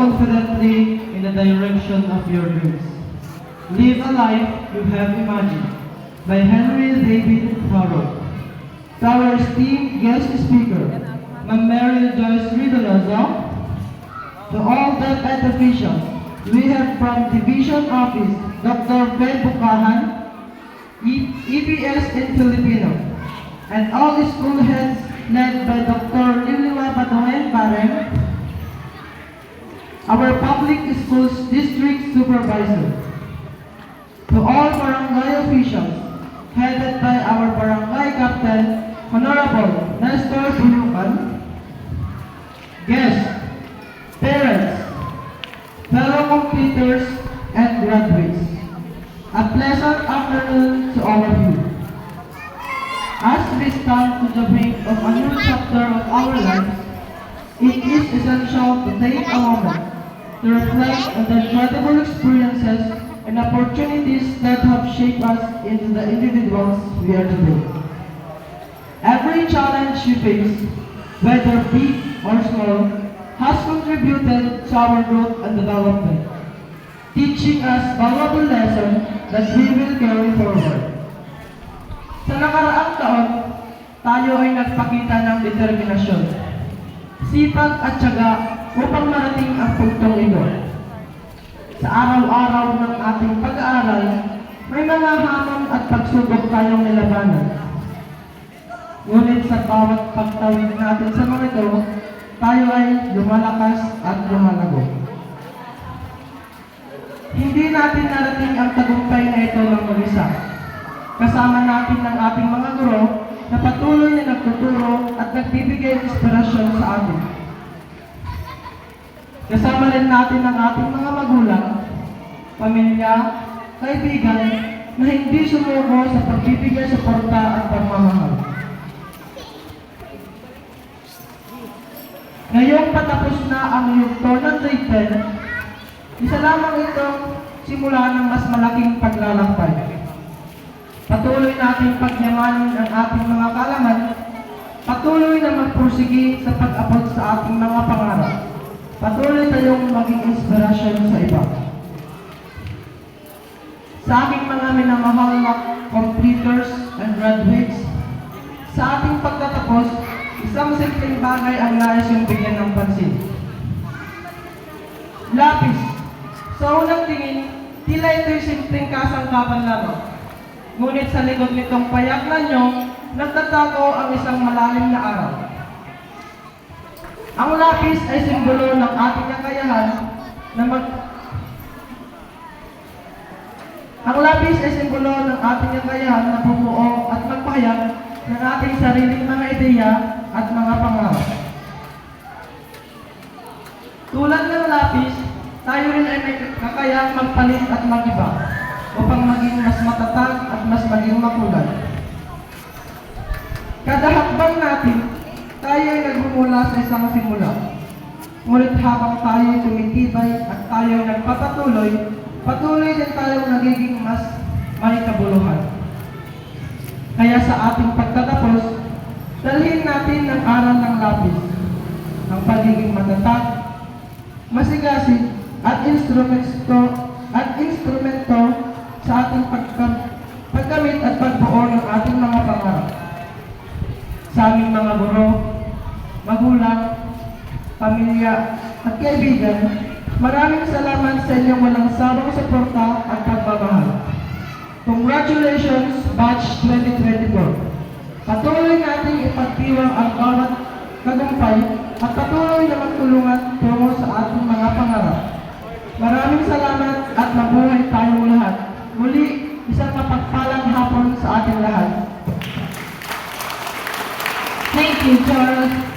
confidently in the direction of your dreams. Live a life you have imagined by Henry David Thoreau. To our esteemed guest speaker, Ma'am Mary Joyce Ridolozo, to all DepEd officials, we have from Division Office, Dr. Ben Bukahan, EPS in Filipino, and all the school heads led by Dr. Liliwa Batohen Bareng, our public schools district supervisor. To all barangay officials, headed by our barangay captain, Honorable Nestor Bulukan, guests, parents, fellow completers, and graduates, a pleasant afternoon to all of you. As we stand to the brink of a new chapter of our lives, it is essential to take a moment to reflect on the incredible experiences and opportunities that have shaped us into the individuals we are today. Every challenge you face, whether big or small, has contributed to our growth and development, teaching us valuable lessons that we will carry forward. Sa nakaraang taon, tayo ay nagpakita ng determinasyon, sipag at tiyaga upang marating ang puntong ito. Sa araw-araw ng ating pag-aaral, may mga hamon at pagsubok tayong nilabanan. Ngunit sa bawat pagtawid natin sa mga ito, tayo ay lumalakas at lumalago. Hindi natin narating ang tagumpay na ito ng mag-isa. Kasama natin ng ating mga guro na patuloy na nagtuturo at nagbibigay inspirasyon sa atin. Kasama rin natin ang ating mga magulang, pamilya, kaibigan na hindi sumuko sa pagbibigay suporta at pagmamahal. Ngayong patapos na ang yugto ng grade 10, isa lamang itong simula ng mas malaking paglalakbay. Patuloy natin pagyamanin ang ating mga kaalaman, patuloy na magpursige sa pag-abot sa ating mga pangarap. Patuloy tayong maging inspirasyon sa iba. Sa aking mga minamahal na completers and graduates, sa ating pagtatapos, isang simpleng bagay ang nais yung bigyan ng pansin. Lapis. Sa unang tingin, tila ito'y simpleng kasangkapan lamang. Ngunit sa likod nitong payak na nyo, nagtatago ang isang malalim na araw. Ang lapis ay simbolo ng ating kakayahan na Ang lapis ay simbolo ng ating kakayahan na bumuo at magpahayag ng ating sariling mga ideya at mga pangarap. Tulad ng lapis, tayo rin ay may kakayahang magpalit at mag-iba upang maging mas matatag at mas maging makulay. Kada hakbang natin, tayo ay nagmumula sa isang simula. Ngunit habang tayo ay tumitibay at tayo ay nagpapatuloy, patuloy din tayong nagiging mas may kabuluhan. Kaya sa ating pagtatapos, dalhin natin ang aral ng lapis, ang pagiging matatag, masigasig at instrumento sa ating paggamit at pagbuo ng ating mga pangarap. Sa aming mga guro, magulang, pamilya at kaibigan, maraming salamat sa inyong walang sawang suporta at pagmamahal. Congratulations, Batch 2024! Patuloy nating ipagdiwang ang bawat tagumpay at patuloy na magtulungan tungo sa ating mga pangarap. Maraming salamat at mabuhay tayong lahat. Muli, isang mapagpalang hapon sa ating lahat. Thank you, Charles.